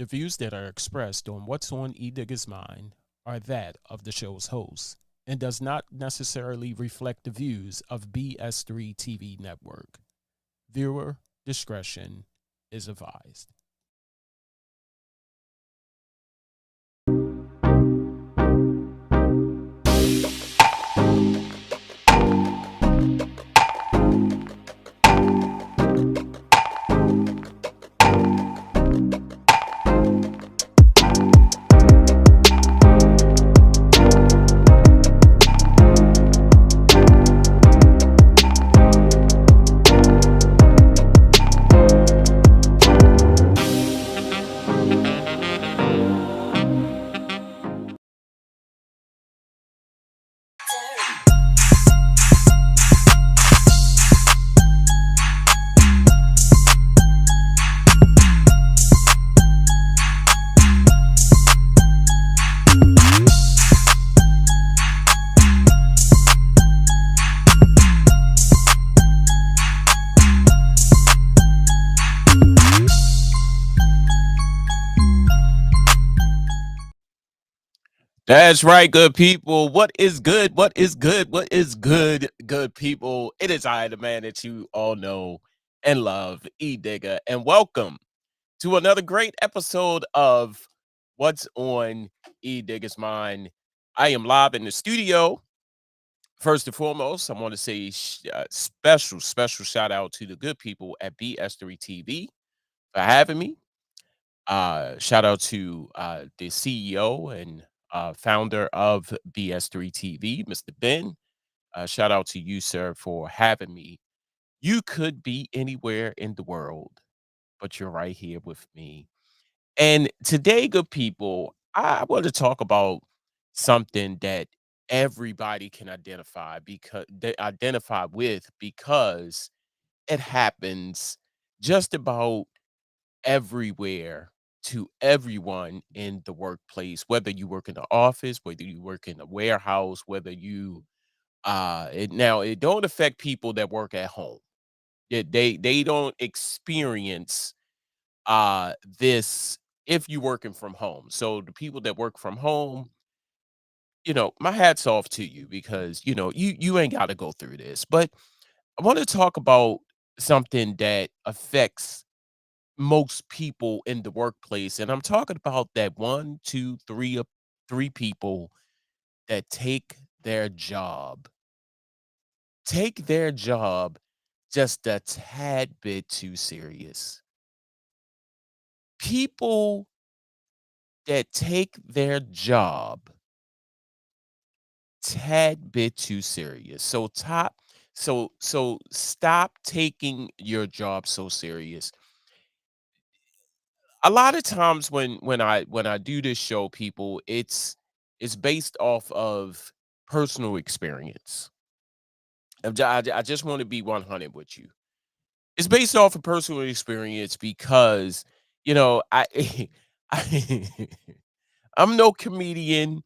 The views that are expressed on What's on Edigga's Mind are that of the show's host and does not necessarily reflect the views of BS3 TV Network. Viewer discretion is advised. That's right, good people. What is good? What is good? What is good, good people? It is I, the man that you all know and love, Edigga, and welcome to another great episode of What's on Edigga's Mind. I am live in the studio. First and foremost, I want to say special shout out to the good people at BS3 TV for having me. Shout out to the CEO and founder of BS3 TV, Mr. Ben. Shout out to you, sir, for having me. You could be anywhere in the world, but you're right here with me. And today, good people, I want to talk about something that everybody can identify because they identify with because it happens just about everywhere to everyone in the workplace, whether you work in the office, whether you work in a warehouse, whether you it don't affect people that work at home. They don't experience this if you working from home. So the people that work from home, my hat's off to you because you ain't got to go through this. But I want to talk about something that affects most people in the workplace, and I'm talking about that one, two, three people that take their job just a tad bit too serious. People that take their job tad bit too serious. So stop taking your job so serious. A lot of times when I do this show, people, it's based off of personal experience. I just want to be 100 with you. It's based off of personal experience because I I I'm no comedian.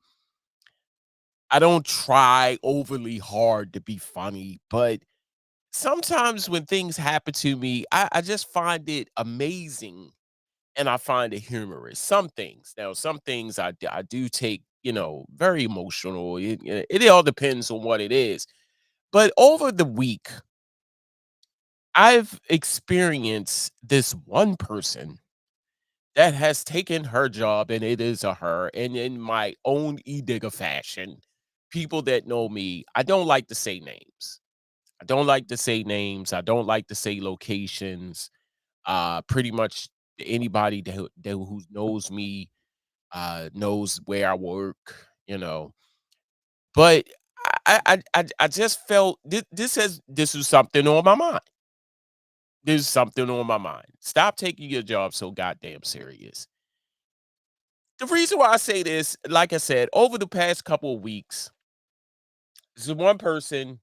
I don't try overly hard to be funny, but sometimes when things happen to me, I just find it amazing and I find it humorous. Some things. Now, some things I do take, very emotional. It all depends on what it is. But over the week, I've experienced this one person that has taken her job, and it is a her, and in my own Edigga fashion, people that know me, I don't like to say names. I don't like to say names. I don't like to say locations. Pretty much anybody who knows me knows where I work, But I just felt this was something on my mind. There's something on my mind. Stop taking your job so goddamn serious. The reason why I say this, like I said, over the past couple of weeks, this is one person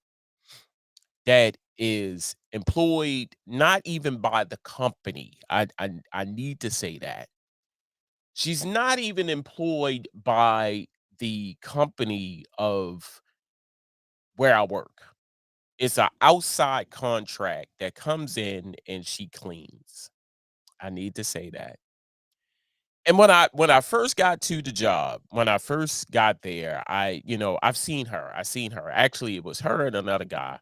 that is employed not even by the company. I need to say that. She's not even employed by the company of where I work. It's an outside contract that comes in and she cleans. I need to say that. And when I first got to the job, when I first got there, I've seen her. I seen her. Actually, it was her and another guy.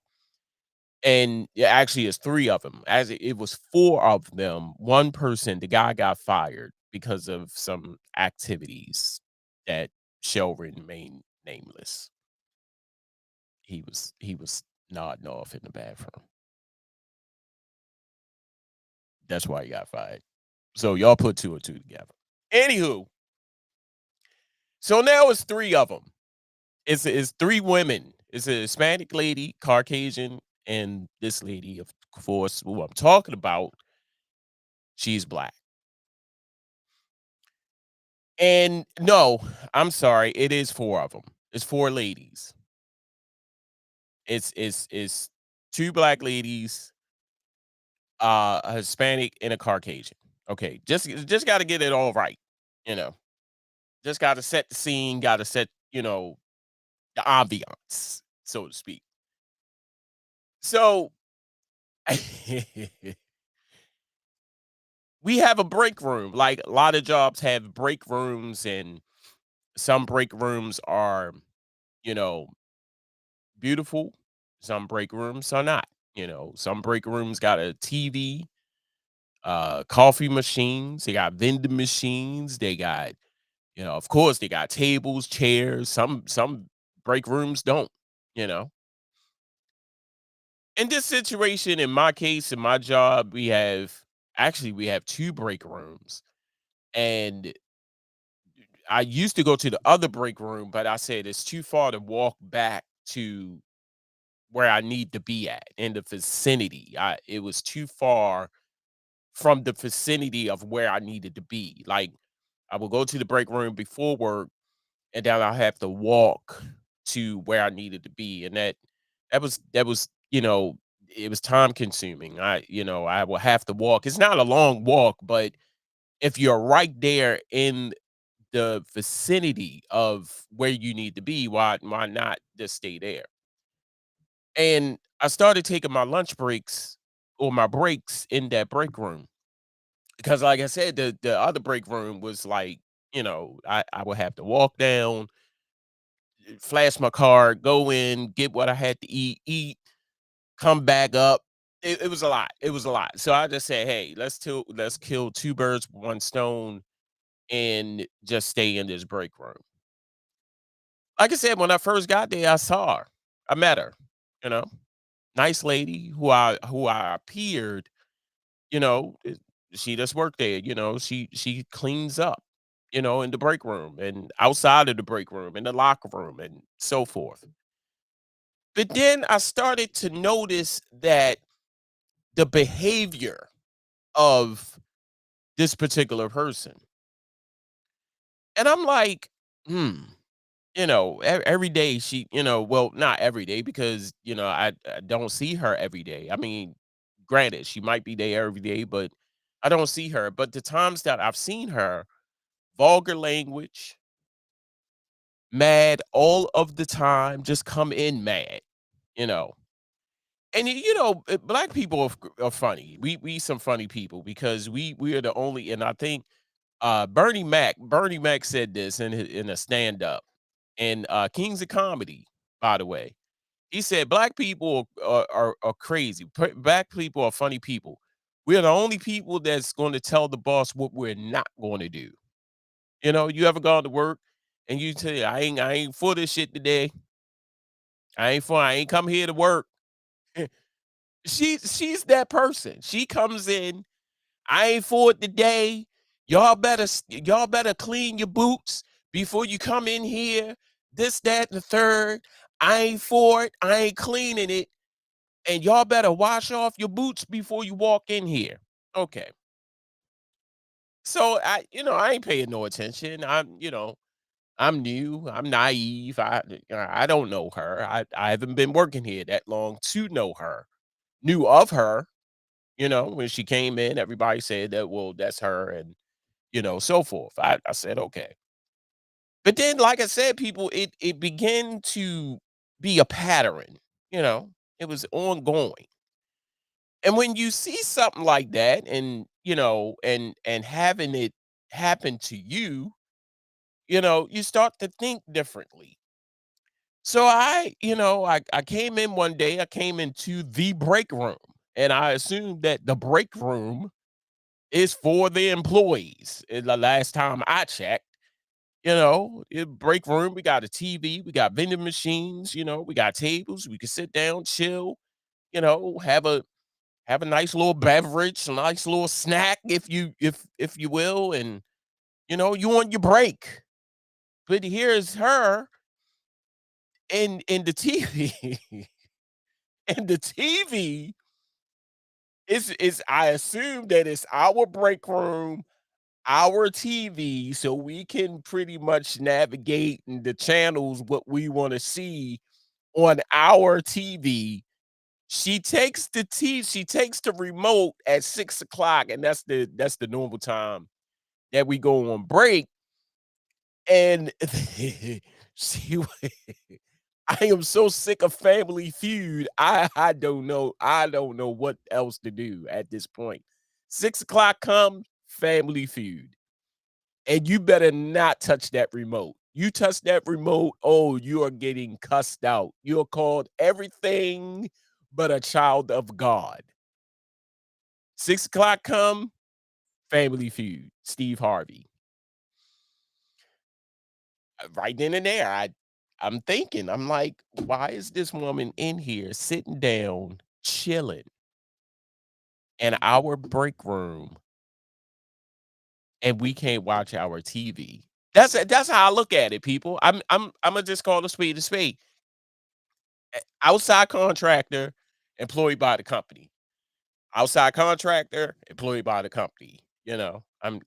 And yeah, actually, it's three of them. As it was four of them. One person, the guy got fired because of some activities that shall remain nameless. He was nodding off in the bathroom. That's why he got fired. So y'all put two and two together. Anywho, so now it's three of them. It's three women. It's a Hispanic lady, Caucasian, and this lady, of course, who I'm talking about, she's black. And no, I'm sorry, it is four of them. It's four ladies. It's two black ladies, a Hispanic, and a Caucasian. Okay, just got to get it all right, you know. Just got to set the scene. Got to set, the ambiance, so to speak. So we have a break room. Like a lot of jobs have break rooms, and some break rooms are, you know, beautiful. Some break rooms are not. Some break rooms got a TV, coffee machines. They got vending machines. They got, of course, they got tables, chairs. Some break rooms don't. You know, in this situation, in my case, in my job, we have two break rooms, and I used to go to the other break room, but I said it's too far to walk back to where I need to be at in the vicinity. It was too far from the vicinity of where I needed to be. Like I would go to the break room before work, and then I have to walk to where I needed to be, and that was it was time consuming. I will have to walk. It's not a long walk, but if you're right there in the vicinity of where you need to be, why not just stay there? And I started taking my lunch breaks or my breaks in that break room because, like I said, the other break room was like, I would have to walk down, flash my card, go in, get what I had to eat, come back up. It was a lot. It was a lot. So I just said, hey, let's kill two birds with one stone and just stay in this break room. Like I said, when I first got there, I saw her. I met her, you know, nice lady who I appeared, you know, eh, she just worked there, she cleans up, in the break room and outside of the break room, in the locker room and so forth. But then I started to notice that the behavior of this particular person. And I'm like, hmm. Every day well, not every day because, I don't see her every day. I mean, granted, she might be there every day, but I don't see her. But the times that I've seen her, vulgar language, mad all of the time, just come in mad, you know. And black people are funny. We some funny people because we are the only, and I think Bernie Mac said this in a stand up in Kings of Comedy, by the way. He said, "Black people are crazy. Black people are funny people. We're the only people that's going to tell the boss what we're not going to do." You ever gone to work and you tell you, I ain't for this shit today. I ain't come here to work. She's that person. She comes in, I ain't for it today. Y'all better clean your boots before you come in here. This, that, and the third. I ain't for it. I ain't cleaning it. And y'all better wash off your boots before you walk in here. Okay. So I ain't paying no attention. I'm new. I'm naive. I don't know her. I haven't been working here that long to know her. Knew of her, when she came in, everybody said that, well, that's her, and so forth. I said, okay. But then, like I said, people, it began to be a pattern, you know, it was ongoing. And when you see something like that and, and having it happen to you, you start to think differently. So I came in one day, I came into the break room, and I assumed that the break room is for the employees. The last time I checked, in break room, we got a TV, we got vending machines, we got tables, we can sit down, chill, have a nice little beverage, a nice little snack if you will, and you on your break. But here's her in the TV. And the TV is I assume that it's our break room, our TV, so we can pretty much navigate in the channels what we want to see on our TV. She takes the remote at 6 o'clock, and that's the normal time that we go on break. And she I am so sick of Family Feud. I don't know what else to do at this point. 6 o'clock come, Family Feud. And you better not touch that remote. You touch that remote, oh, you are getting cussed out. You're called everything but a child of God. 6 o'clock come, Family Feud, Steve Harvey. Right then and there, I'm thinking, I'm like, why is this woman in here sitting down, chilling in our break room, and we can't watch our TV? That's how I look at it, people. I'm gonna just call a spade a spade. Outside contractor, employed by the company. Outside contractor, employed by the company. I'm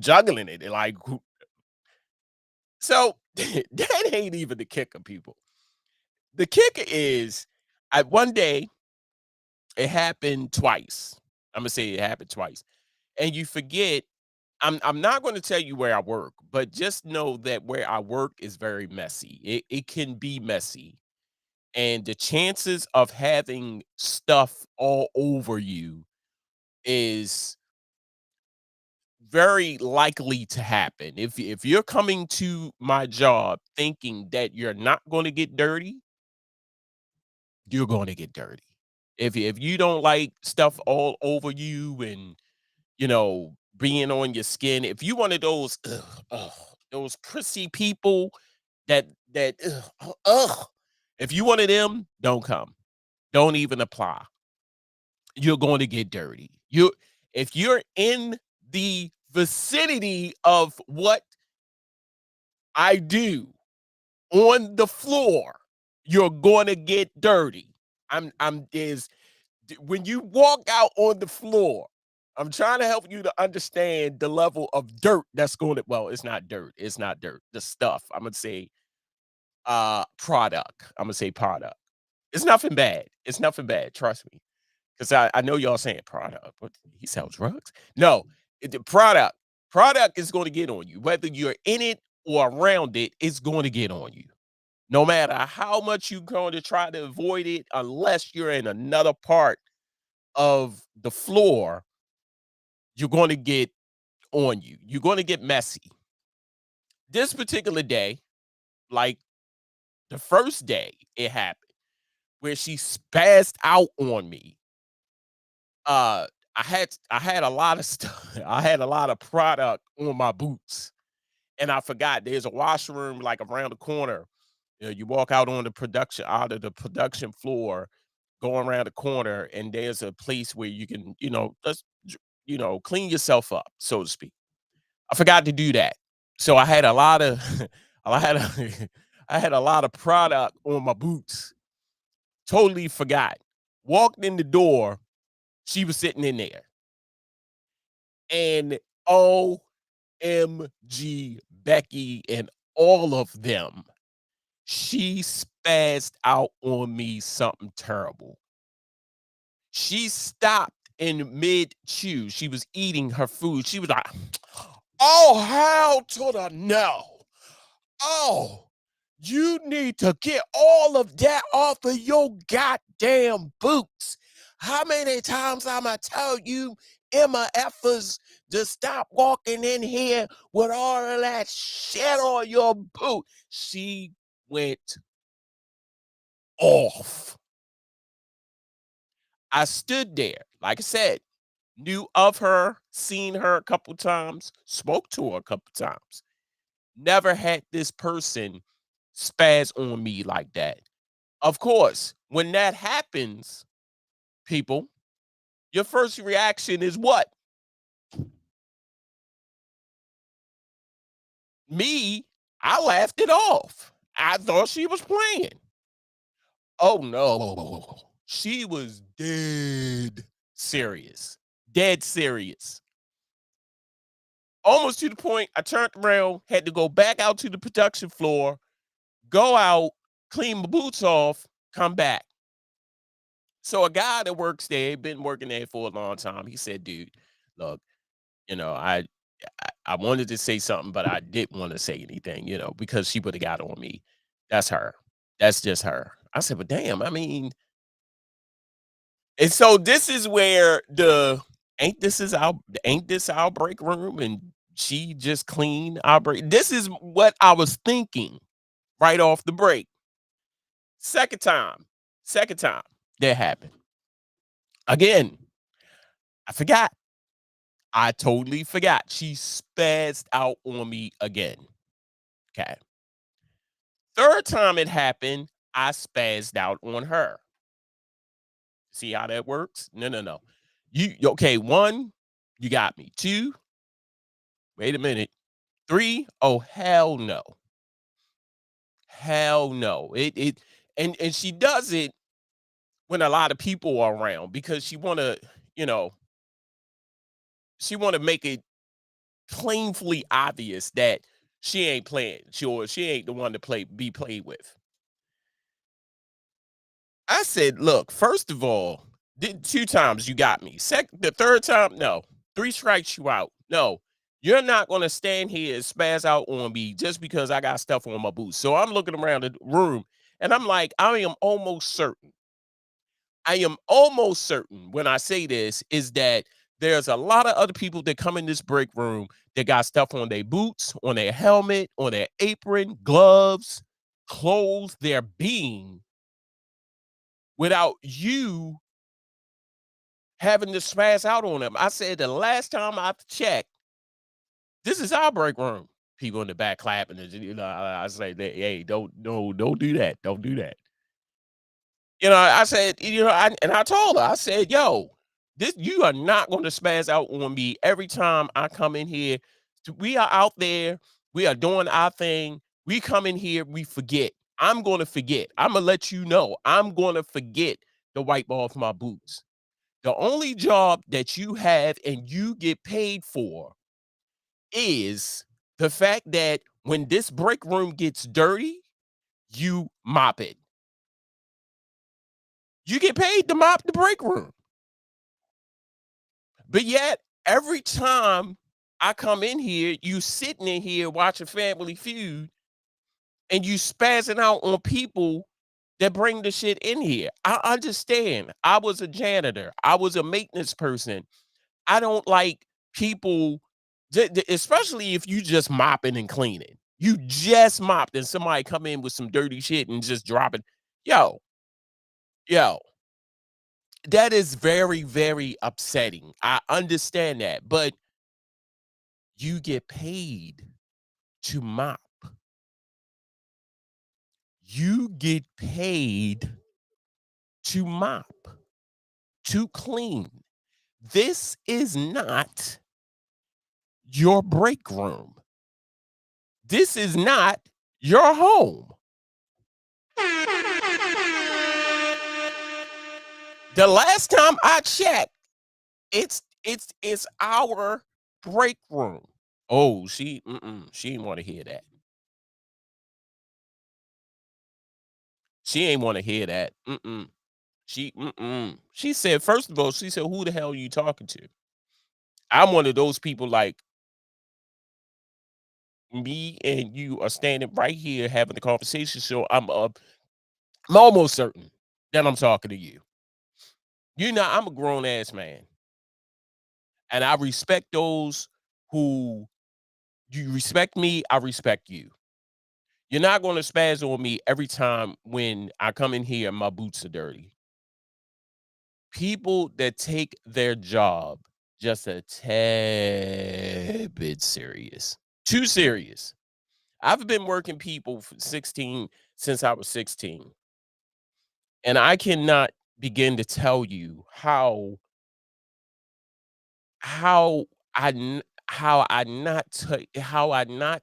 juggling it. Like so that ain't even the kicker, people. The kicker is one day it happened twice. I'm gonna say it happened twice. And you forget, I'm not gonna tell you where I work, but just know that where I work is very messy. It can be messy. And the chances of having stuff all over you is very likely to happen. If you're coming to my job thinking that you're not going to get dirty, you're going to get dirty. If you don't like stuff all over you and being on your skin, if you one of those those prissy people that if you one of them, don't come. Don't even apply. You're going to get dirty. If you're in the vicinity of what I do on the floor, you're going to get dirty. I'm is when you walk out on the floor, I'm trying to help you to understand the level of dirt that's going to well, it's not dirt. It's not dirt. The stuff. I'm gonna say product. I'm gonna say product. It's nothing bad. It's nothing bad. Trust me. Because I know y'all saying product. What he sells drugs? No, the product. Product is going to get on you. Whether you're in it or around it, it's going to get on you. No matter how much you're going to try to avoid it, unless you're in another part of the floor, you're going to get on you. You're going to get messy. This particular day, like the first day it happened, where she spazzed out on me. Uh, I had a lot of stuff. I had a lot of product on my boots, and I forgot there's a washroom like around the corner. You walk out of the production floor, go around the corner, and there's a place where you can, just clean yourself up, so to speak. I forgot to do that. So I had a lot of I had a, I had a lot of product on my boots. Totally forgot. Walked in the door, she was sitting in there. And OMG Becky and all of them, she spazzed out on me something terrible. She stopped in mid chew. She was eating her food. She was like, "Oh, hell to the no. Oh, you need to get all of that off of your goddamn boots. How many times I'ma tell you MFers to stop walking in here with all of that shit on your boot. She went off. I stood there, like I said, knew of her, seen her a couple times, spoke to her a couple times. Never had this person spaz on me like that. Of course, when that happens, people, your first reaction is what? Me, I laughed it off. I thought she was playing. Oh no. She was dead serious. Dead serious. Almost to the point I turned around, had to go back out to the production floor, go out, clean my boots off, come back. So a guy that works there, been working there for a long time, he said, "Dude, look, you know, I wanted to say something, but I didn't want to say anything, because she would have got on me. That's her. That's just her." I said, "But damn, I mean," and so this is where the ain't this our break room and she just clean our break. This is what I was thinking right off the break. Second time, second time that happened. Again, I forgot. I totally forgot. She spazzed out on me again. Okay. Third time it happened, I spazzed out on her. See how that works? No, no, no. Okay, one, you got me. Two, wait a minute. Three, oh hell no. Hell no. And she does it when a lot of people are around because you know, she wanna make it plainly obvious that she ain't playing. She ain't the one to be played with. I said, "Look, first of all, did 2 times you got me. The third time, no. 3 strikes you out. No. You're not gonna stand here and spaz out on me just because I got stuff on my boots." So I'm looking around the room and I'm like, I am almost certain when I say this is that there's a lot of other people that come in this break room that got stuff on their boots, on their helmet, on their apron, gloves, clothes, their being without you having to smash out on them. I said the last time I checked, this is our break room. People in the back clapping. And, I say, hey, don't no, don't do that. Don't do that. I said, and I told her, I said, yo, this you are not going to spaz out on me every time I come in here. We are out there, we are doing our thing. We come in here, we forget. I'm going to forget. I'm gonna let you know. I'm going to forget to wipe off my boots. The only job that you have and you get paid for is the fact that when this break room gets dirty, you mop it. You get paid to mop the break room. But yet, every time I come in here, you sitting in here watching Family Feud and you spazzing out on people that bring the shit in here. I understand. I was a janitor. I was a maintenance person. I don't like people, especially if you just mopping and cleaning. You just mopped and somebody come in with some dirty shit and just drop it. Yo, yo, that is very, very upsetting. I understand that, but you get paid to mop. You get paid to mop, to clean. This is not your break room. This is not your home. The last time I checked, it's our break room. Oh, she didn't want to hear that. She ain't want to hear that. She said, first of all, she said, "Who the hell are you talking to?" I'm one of those people like me and you are standing right here having a conversation. So I'm almost certain that I'm talking to you. I'm a grown ass man. And I respect those who you respect me, I respect you. You're not gonna spaz on me every time when I come in here and my boots are dirty. People that take their job just a tad bit serious, too serious. I've been working people for 16 since I was 16, and I cannot begin to tell you how I n how I not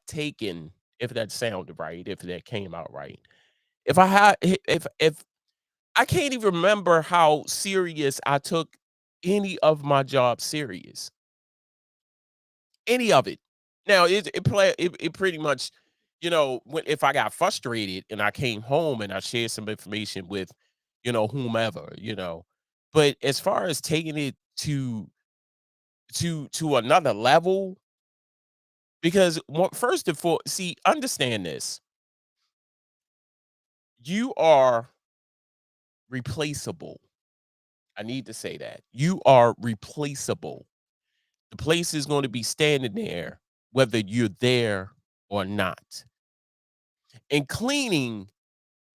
taken, if that sounded right, if that came out right. If I had if I can't even remember how serious I took any of my job serious. Any of it. Now it pretty much, when if I got frustrated and I came home and I shared some information with, whomever, But as far as taking it to another level, because first and foremost, see, understand this. You are replaceable. I need to say that. You are replaceable. The place is going to be standing there whether you're there or not. And cleaning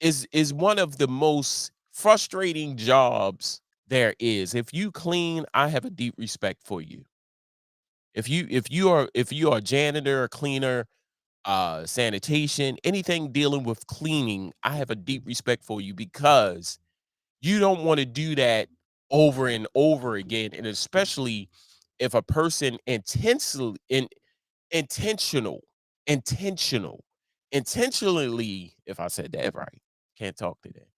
is one of the most frustrating jobs there is. If you clean, I have a deep respect for you. If you are a janitor, a cleaner, sanitation, anything dealing with cleaning, I have a deep respect for you because you don't want to do that over and over again, and especially if a person intentional, intentional, intentionally, if I said that right, can't talk today.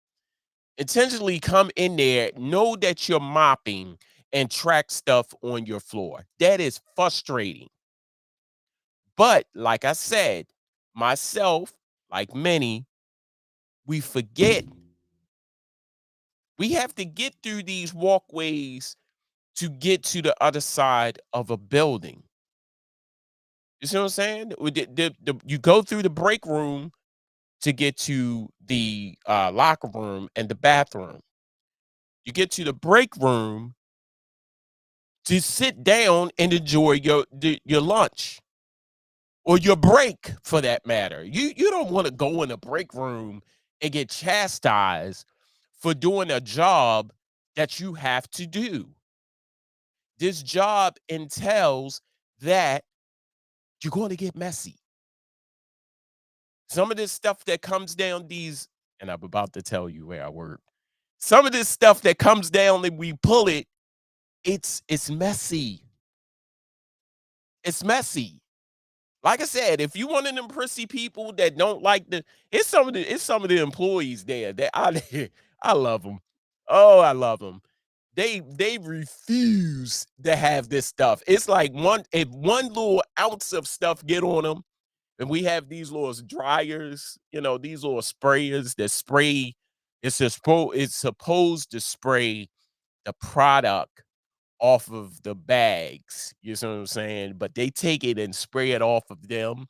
Intentionally come in there, know that you're mopping and track stuff on your floor. That is frustrating. But like I said, myself, like many, we forget we have to get through these walkways to get to the other side of a building. You see what I'm saying? You go through the break room to get to the locker room and the bathroom. You get to the break room to sit down and enjoy your lunch or your break for that matter. You don't want to go in a break room and get chastised for doing a job that you have to do. This job entails that you're going to get messy. Some of this stuff that comes down these, and I'm about to tell you where I work. Some of this stuff that comes down and we pull it, it's messy. It's messy. Like I said, if you one of them prissy people that don't like it's some of the employees there that I I love them. Oh, I love them. They refuse to have this stuff. It's like if one little ounce of stuff get on them, and we have these little dryers, these little sprayers that spray. It's supposed to spray the product off of the bags. You see what I'm saying? But they take it and spray it off of them.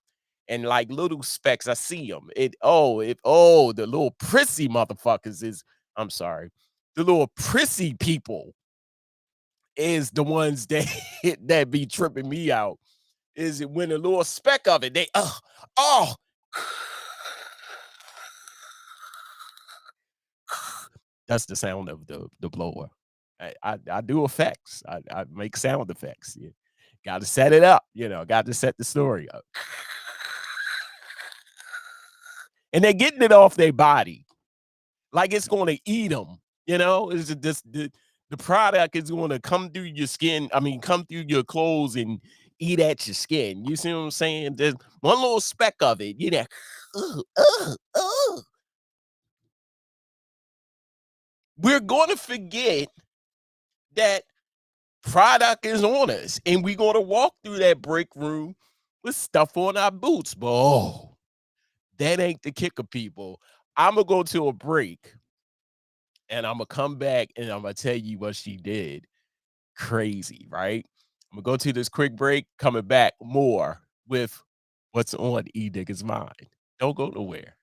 And like little specks, I see them. The little prissy motherfuckers is, I'm sorry, the little prissy people is the ones that that be tripping me out. Is it when a little speck of it, oh, that's the sound of the blower. I do effects. I make sound effects. Yeah. Got to set it up. Got to set the story up. And they're getting it off their body like it's going to eat them. Is it just the product is going to come through your skin? I mean, come through your clothes and eat at your skin. You see what I'm saying? There's one little speck of it. Ugh, ugh, ugh. We're going to forget that product is on us, and we're going to walk through that break room with stuff on our boots. But that ain't the kicker, people. I'm gonna go to a break, and I'm gonna come back, and I'm gonna tell you what she did. Crazy, right? I'm gonna go to this quick break. Coming back more with what's on Edigga's mind. Don't go nowhere.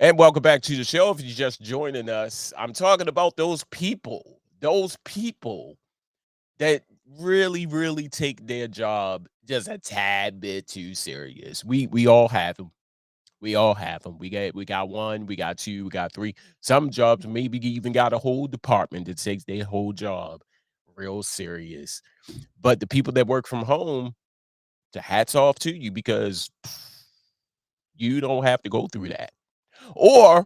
And welcome back to the show. If you're just joining us, I'm talking about those people that really, really take their job just a tad bit too serious. We all have them. We all have them. We got one, we got two, we got three. Some jobs maybe even got a whole department that takes their whole job real serious. But the people that work from home, the hats off to you because you don't have to go through that. Or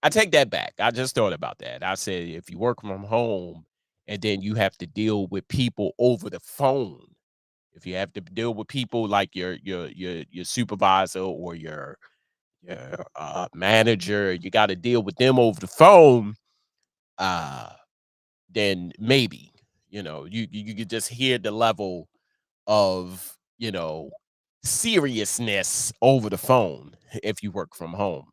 I take that back. I just thought about that. I said if you work from home and then you have to deal with people over the phone, if you have to deal with people like your supervisor or your manager, you got to deal with them over the phone. Uh, then maybe you could just hear the level of seriousness over the phone if you work from home.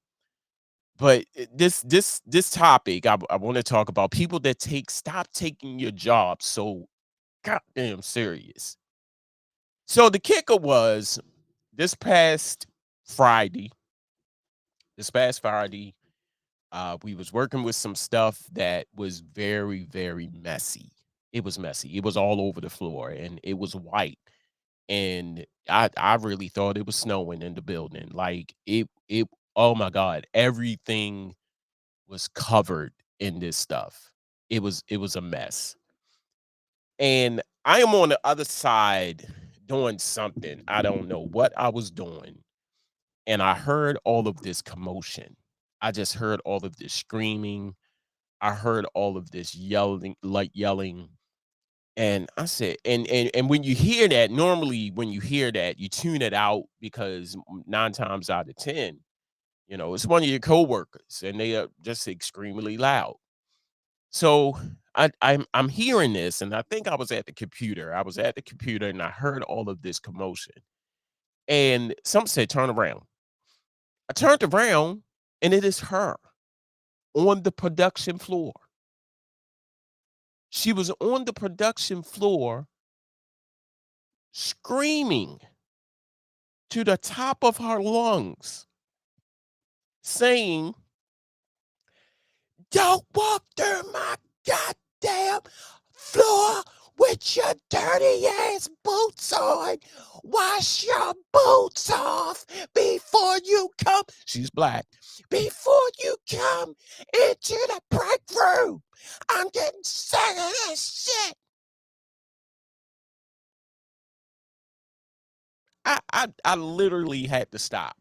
But this topic, I want to talk about people that stop taking your job so goddamn serious. So the kicker was this past Friday, this past Friday, we was working with some stuff that was very, very messy. It was messy. It was all over the floor and it was white. And I really thought it was snowing in the building. Like it oh my God, everything was covered in this stuff. It was a mess. And I am on the other side doing something. I don't know what I was doing. And I heard all of this commotion. I just heard all of this screaming. I heard all of this yelling, like yelling. And I said, and when you hear that, normally when you hear that, you tune it out because nine times out of ten, it's one of your coworkers and they are just extremely loud. So I'm hearing this, and I think I was at the computer. I was at the computer and I heard all of this commotion. And some said, turn around. I turned around and it is her on the production floor. She was on the production floor screaming to the top of her lungs, saying, don't walk through my goddamn floor with your dirty ass boots on. Wash your boots off before you come. She's black. Before you come into the break room. I'm getting sick of this shit. I literally had to stop.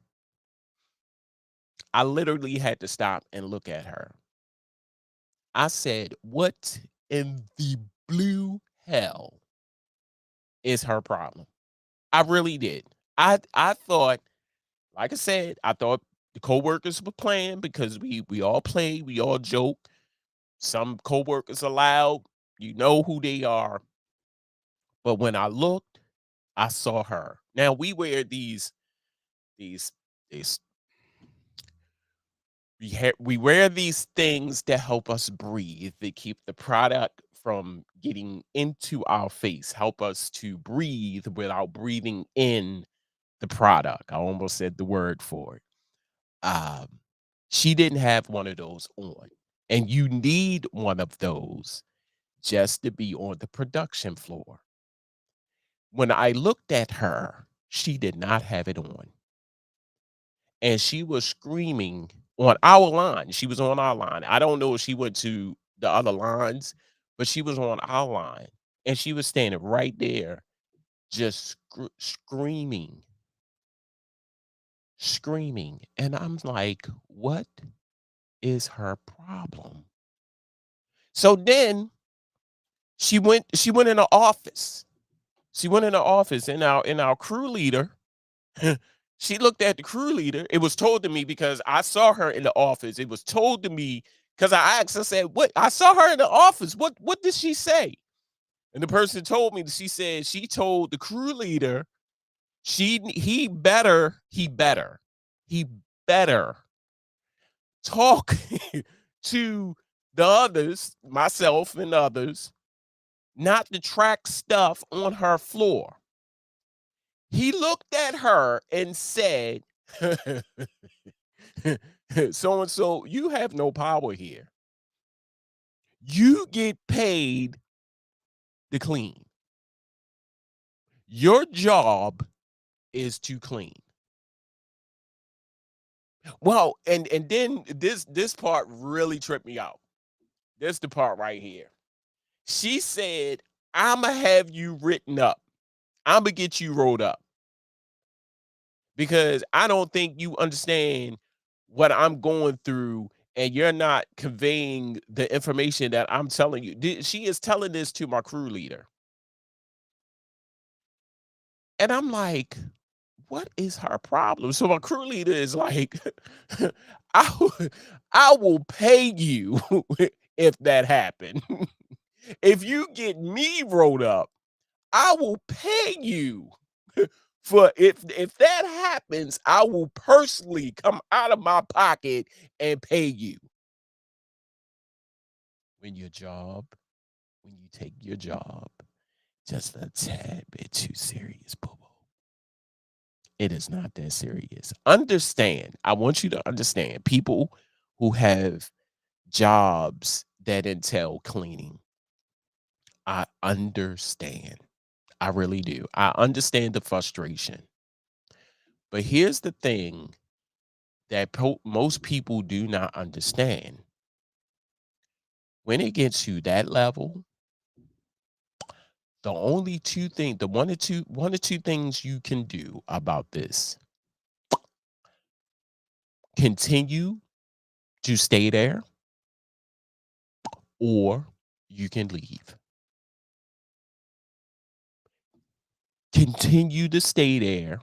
I literally had to stop and look at her. I said, what in the blue hell is her problem? I really did. I thought, like I said, I thought the coworkers were playing because we all play, we all joke. Some coworkers are loud, you know who they are. But when I looked, I saw her. Now we wear these these we wear these things that help us breathe. They keep the product from getting into our face, help us to breathe without breathing in the product. I almost said the word for it. Um, she didn't have one of those on. And you need one of those just to be on the production floor. When I looked at her, she did not have it on. And she was screaming on our line. She was on our line. I don't know if she went to the other lines, but she was on our line. And she was standing right there, just screaming, screaming. And I'm like, what is her problem? So then she went in the office. She went in the office and our crew leader, she looked at the crew leader. It was told to me because I saw her in the office. It was told to me because I asked, I said, what I saw her in the office. What did she say? And the person told me that she said she told the crew leader he better talk to the others, myself and others, not to track stuff on her floor. He looked at her and said, So and so, you have no power here. You get paid to clean. Your job is to clean. Well, and then this part really tripped me out. This the part right here. She said, "Imma have you written up. Imma get you wrote up because I don't think you understand what I'm going through and you're not conveying the information that I'm telling you." She is telling this to my crew leader. And I'm like, what is her problem? So my crew leader is like, I, will- I will pay you if that happened. If you get me rolled up, I will pay you for if that happens, I will personally come out of my pocket and pay you. When your job, when you take your job just a tad bit too serious, boo. It is not that serious. Understand. I want you to understand people who have jobs that entail cleaning. I understand. I really do. I understand the frustration. But here's the thing that most people do not understand. When it gets to that level, the only two things, the one or two things you can do about this, continue to stay there or you can leave. Continue to stay there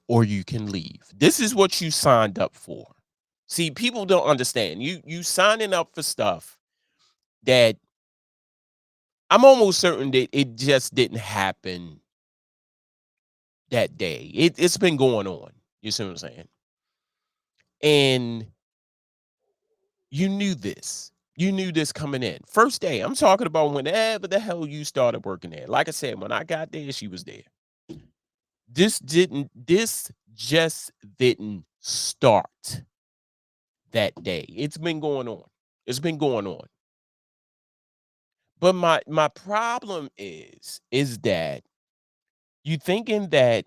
or you can leave. This is what you signed up for. See, people don't understand. You signing up for stuff that I'm almost certain that it just didn't happen that day. It's been going on. You see what I'm saying? And you knew this. You knew this coming in. First day, I'm talking about whenever the hell you started working there. Like I said, when I got there, she was there. This just didn't start that day. It's been going on. It's been going on. But my problem is that you thinking that,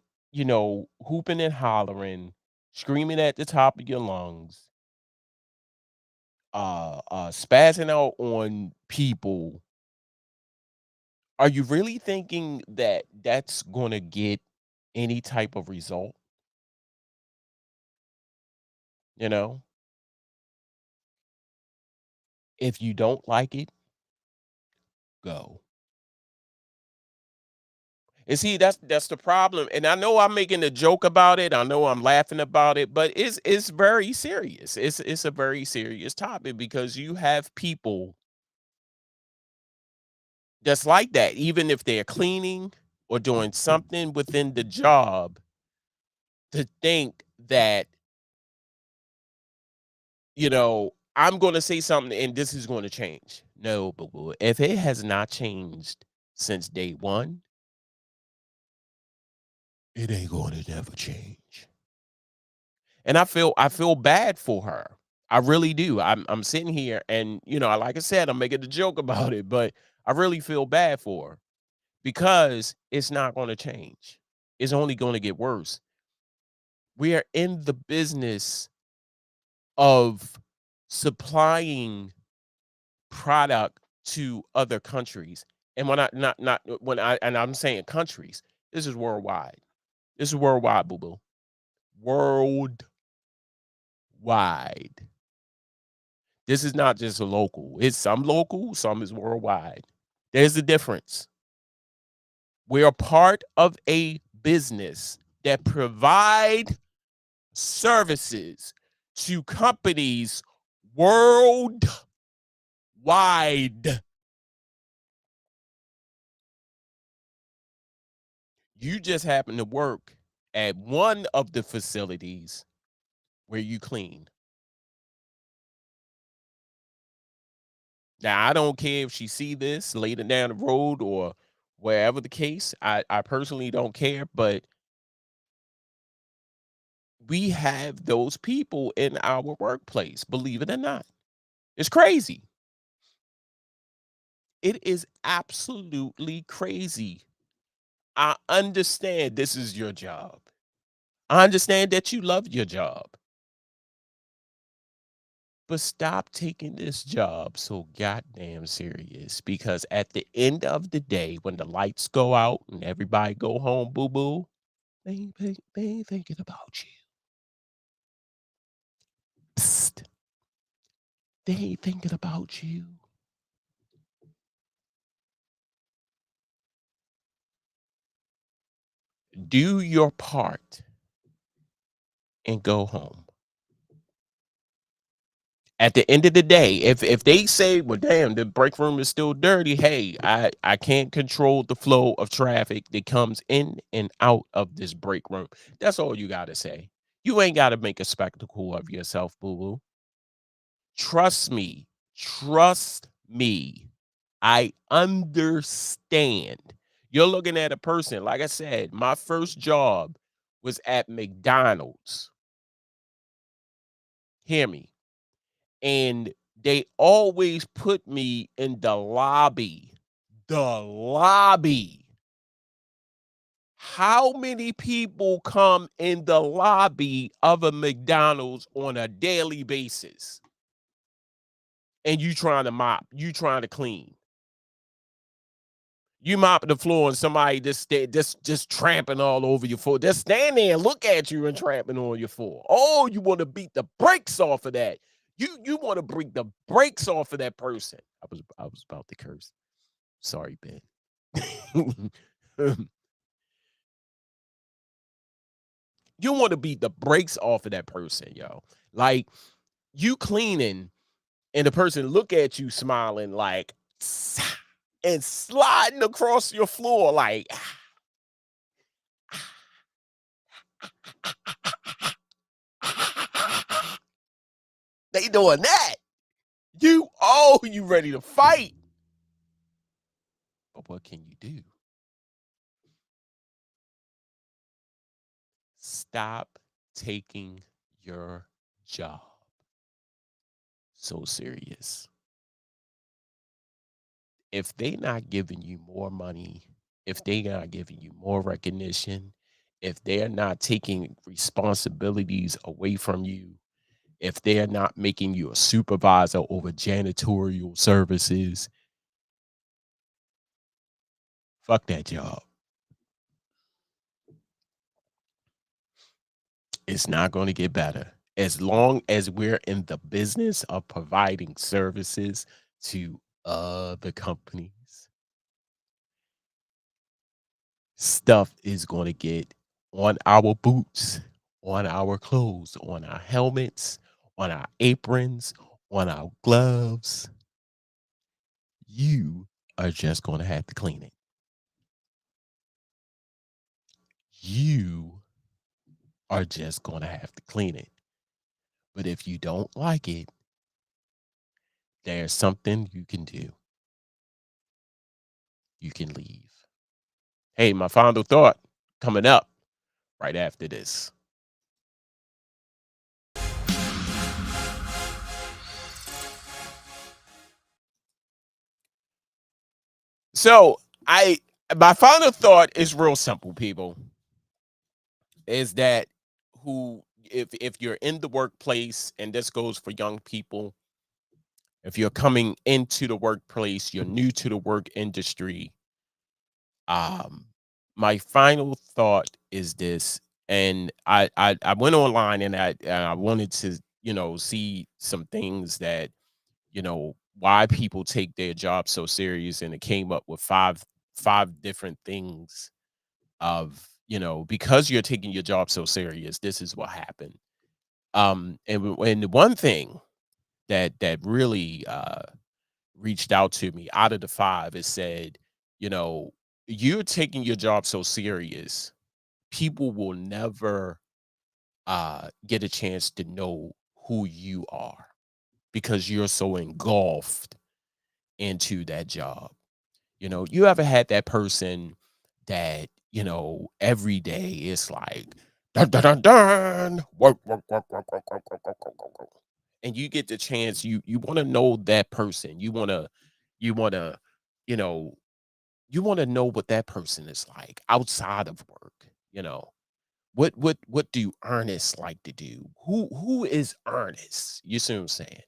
hooping and hollering, screaming at the top of your lungs, spazzing out on people, are you really thinking that that's gonna get any type of result? You know? If you don't like it, go. And see, that's the problem. And I know I'm making a joke about it. I know I'm laughing about it, but it's very serious. It's a very serious topic because you have people that's like that, even if they're cleaning or doing something within the job, to think that, I'm gonna say something and this is gonna change. No, but if it has not changed since day one, it ain't gonna never change. And I feel bad for her. I really do. I'm sitting here and, like I said, I'm making a joke about it, but I really feel bad for her because it's not going to change. It's only going to get worse. We are in the business of supplying product to other countries. And when I not when I and I'm saying countries, this is worldwide. This is worldwide, boo boo. Worldwide. This is not just a local. It's some local, some is worldwide. There's a difference. We are part of a business that provide services to companies worldwide. You just happen to work at one of the facilities where you clean. Now, I don't care if she see this later down the road or wherever the case. I personally don't care, but We have those people in our workplace, believe it or not. It's crazy. It is absolutely crazy. I understand this is your job. I understand that you love your job, but stop taking this job so goddamn serious because at the end of the day, when the lights go out and everybody go home, boo boo, they ain't thinking about you. Psst, they ain't thinking about you. Do your part and go home. At the end of the day, if they say, "Well, damn, the break room is still dirty," hey, I can't control the flow of traffic that comes in and out of this break room. That's all you gotta say. You ain't gotta make a spectacle of yourself, boo boo. Trust me. Trust me. I understand. You're looking at a person, like I said, my first job was at McDonald's. Hear me. And they always put me in the lobby. The lobby. How many people come in the lobby of a McDonald's on a daily basis? And you trying to mop, you trying to clean. You mopping the floor and somebody just tramping all over your floor. Just stand there and look at you and tramping on your floor. Oh, you want to beat the brakes off of that. You want to break the brakes off of that person. I was about to curse. Sorry, Ben. You want to beat the brakes off of that person, yo. Like you cleaning and the person look at you smiling like and sliding across your floor like they doing that. You ready to fight. But what can you do? Stop taking your job so serious. If they not giving you more money, if they not giving you more recognition, if they're not taking responsibilities away from you, if they're not making you a supervisor over janitorial services, fuck that job. It's not going to get better. As long as we're in the business of providing services to other companies, stuff is going to get on our boots, on our clothes, on our helmets, on our aprons, on our gloves. You are just going to have to clean it. You are just going to have to clean it. But if you don't like it, there's something you can do. You can leave. Hey, my final thought coming up right after this. So, I my final thought is real simple, people. Is that who if you're in the workplace, and this goes for young people, if you're coming into the workplace, you're new to the work industry, um my final thought is this, and I went online and I wanted to, see some things that, why people take their job so serious, and it came up with five different things of, because you're taking your job so serious, this is what happened. And the one thing that really reached out to me out of the five, it said, you know, you're taking your job so serious, people will never get a chance to know who you are because you're so engulfed into that job. You ever had that person that, every day it's like Dun, dun, dun, dun. Work, work, work, work, work, work, work, work, work, work, work. And you get the chance, you want to know that person. You want to, you know, you want to know what that person is like outside of work, you know. What do Ernest like to do? Who is Ernest? You see what I'm saying?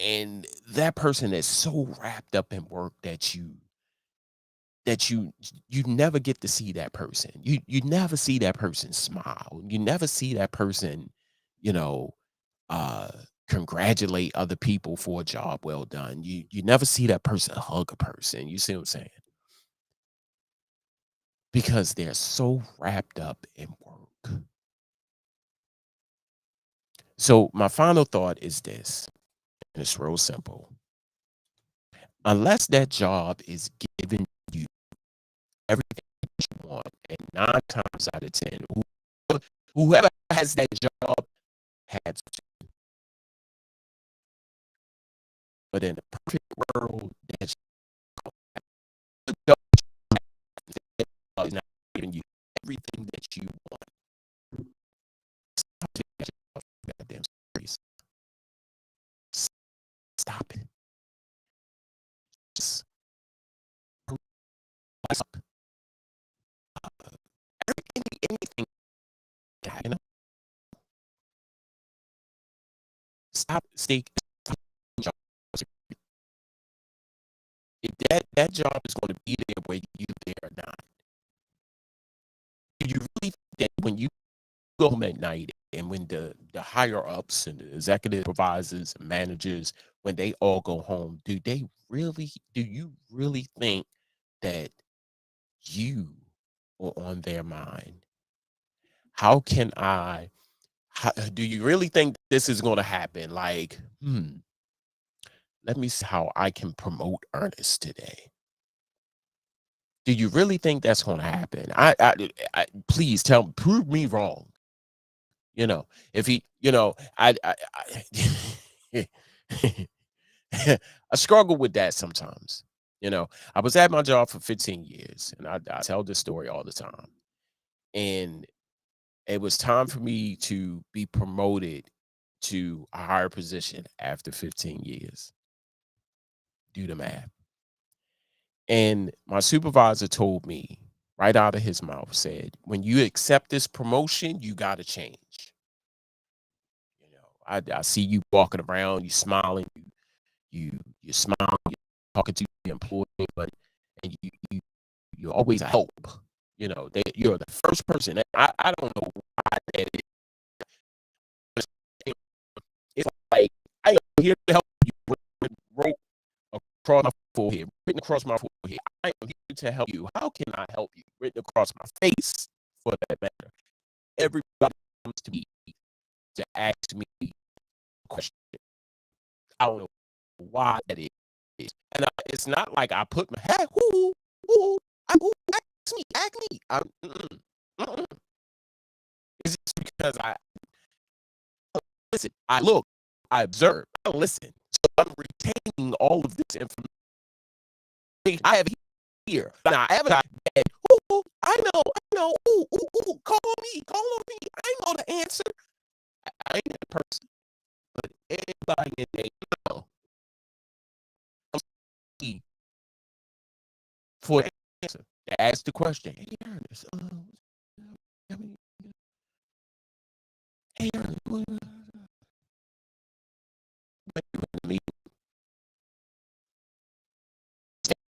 And that person is so wrapped up in work that you never get to see that person. You never see that person smile. You never see that person, you know, uh congratulate other people for a job well done. You never see that person hug a person. You see what I'm saying? Because they're so wrapped up in work. So my final thought is this, and it's real simple. Unless that job is giving you everything that you want, and 9 times out of 10, whoever has that job has, but in the perfect world, that job is not giving you everything that you want. Stop taking that job goddamn serious. Stop it. Just stop. Anything, you know, stop, stay, stop job. If that job is going to be there whether you there or not. Do you really think that when you go home at night and when the higher ups and the executive supervisors and managers, when they all go home, do you really think that you are on their mind? How can do you really think this is going to happen? Like, let me see how I can promote Ernest today. Do you really think that's going to happen? Please prove me wrong. You know, if he, I I struggle with that sometimes. You know, I was at my job for 15 years, and I tell this story all the time. And it was time for me to be promoted to a higher position after 15 years. Do the math. And my supervisor told me right out of his mouth, said, when you accept this promotion, you got to change. You know, I see you walking around, you smiling, you smile, you're talking to the employee, but and you always help. You know, you're the first person. I don't know why that is. It's like I am here to help you wrote across my forehead, written across my forehead. I am here to help you. How can I help you? Written across my face, for that matter. Everybody comes to me to ask me a question. I don't know why that is. And it's not like I put my hey, who, ask me, ask me. Mm-mm. It's just because I listen, I look, I observe, I listen. So I'm retaining all of this information I have here. Now, advertise that, I know, call on me. I know the answer. I ain't that person, but everybody in there know for the answer. To ask the question, hey, Ernest, hey, Ernest, when you in the meeting,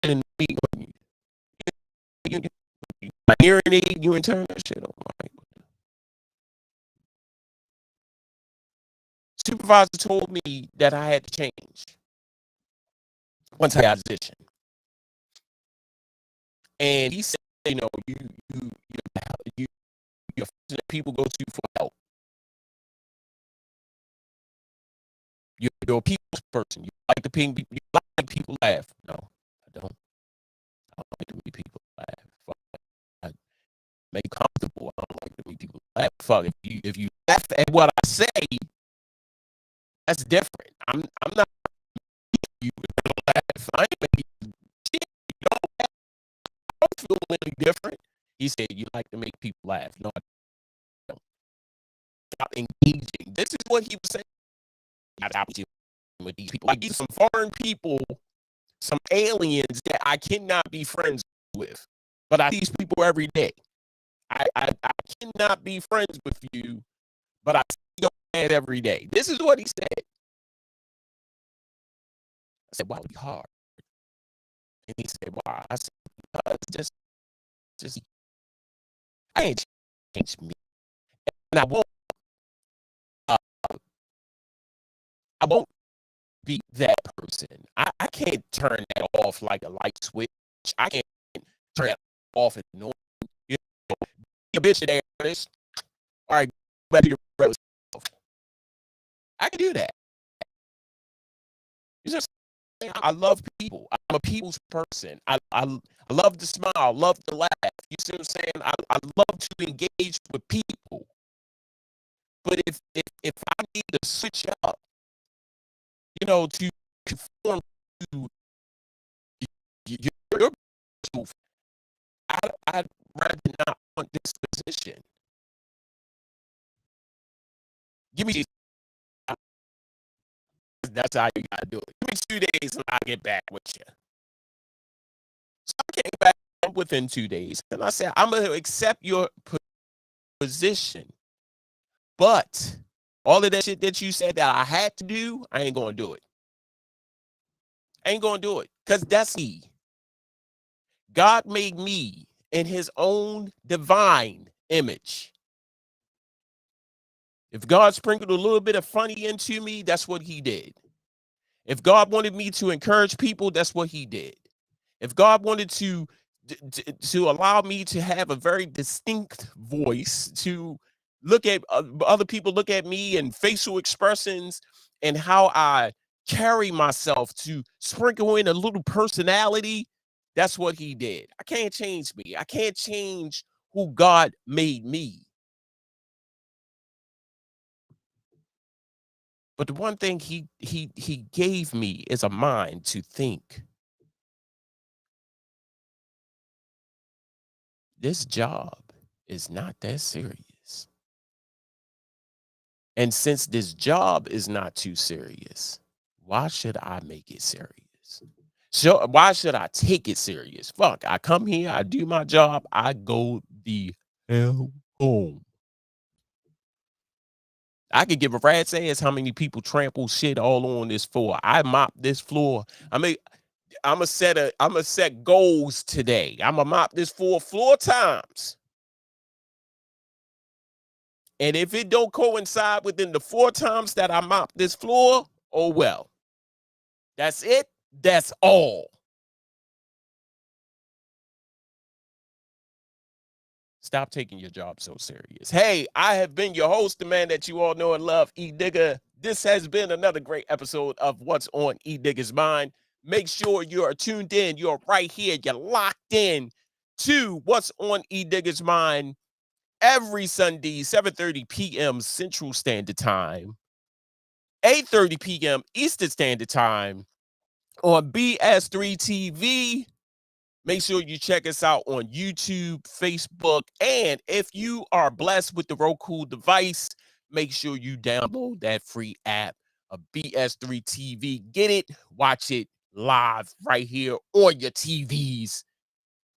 in the meeting, my hearing aid, you turn that shit on. Like, supervisor told me that I had to change once I got a position. And he said, you're that people go to for help. You're a people's person. You like people laugh. No, I don't. I don't like to make people laugh. Fuck. I make comfortable. I don't like to make people laugh. Fuck. If you laugh at what I say, that's different. I'm not you laugh. I ain't making shit. You don't feel any different. He said, "You like to make people laugh." No, I don't. Stop engaging. This is what he was saying. Stop dealing with these people. Like these some foreign people, some aliens that I cannot be friends with. But I see these people every day. I cannot be friends with you, but I see your man every day. This is what he said. I said, "Why would it be hard?" And he said, "Why?" I said, "Because just I ain't changed me, and uh, I won't be that person. I can't turn that off like a light switch. I can't turn that off and on. You know, be a bitch there. All right, back to your brother. I can do that. You just I love people. I'm a people's person. I love to smile, love to laugh. You see what I'm saying? I love to engage with people. But if I need to switch up, to conform to your move, I'd rather not want this position. Give me that's how you gotta do it. Give me 2 days and I'll get back with you. So I came back within 2 days and I said, I'm gonna accept your position. But all of that shit that you said that I had to do, I ain't gonna do it. I ain't gonna do it. Because that's me. God made me in his own divine image. If God sprinkled a little bit of funny into me, that's what he did. If God wanted me to encourage people, that's what he did. If God wanted to allow me to have a very distinct voice, to look at other people, look at me and facial expressions and how I carry myself, to sprinkle in a little personality, that's what he did. I can't change me. I can't change who God made me. But the one thing he gave me is a mind to think. This job is not that serious. And since this job is not too serious, why should I make it serious? So why should I take it serious? Fuck, I come here, I do my job, I go the hell home. I could give a rat's ass how many people trample shit all on this floor. I mop this floor. I mean, I'm gonna set goals today. I'm gonna mop this floor times. And if it don't coincide within the 4 times that I mop this floor, oh well. That's it. That's all. Stop taking your job so serious. Hey, I have been your host, the man that you all know and love, Edigga. This has been another great episode of What's on Edigga's Mind. Make sure you are tuned in. You're right here. You're locked in to What's on Edigga's Mind every Sunday, 7:30 p.m. Central Standard Time, 8:30 p.m. Eastern Standard Time on BS3 TV. Make sure you check us out on YouTube, Facebook, and if you are blessed with the Roku device, make sure you download that free app of BS3 TV. Get it, watch it live right here on your TVs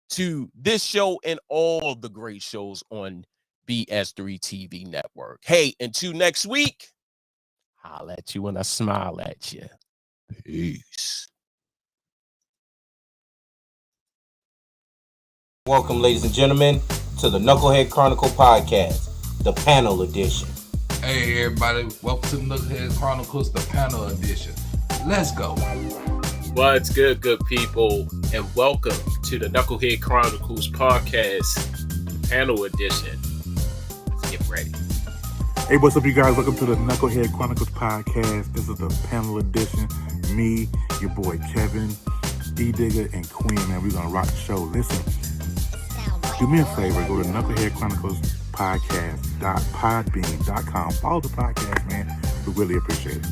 to this show and all of the great shows on BS3 TV network. Hey, until next week, I'll at you when I smile at you. Peace. Welcome, ladies and gentlemen, to the Knucklehead Chronicle Podcast, the panel edition. Hey, everybody. Welcome to the Knucklehead Chronicles, the panel edition. Let's go. What's good, good people, and welcome to the Knucklehead Chronicles Podcast, panel edition. Let's get ready. Hey, what's up, you guys? Welcome to the Knucklehead Chronicles Podcast. This is the panel edition. Me, your boy Kevin, Edigga, and Queen, man. We're going to rock the show. Listen, do me a favor. Go to Knucklehead Chronicles Podcast.podbean.com. Follow the podcast, man. We really appreciate it.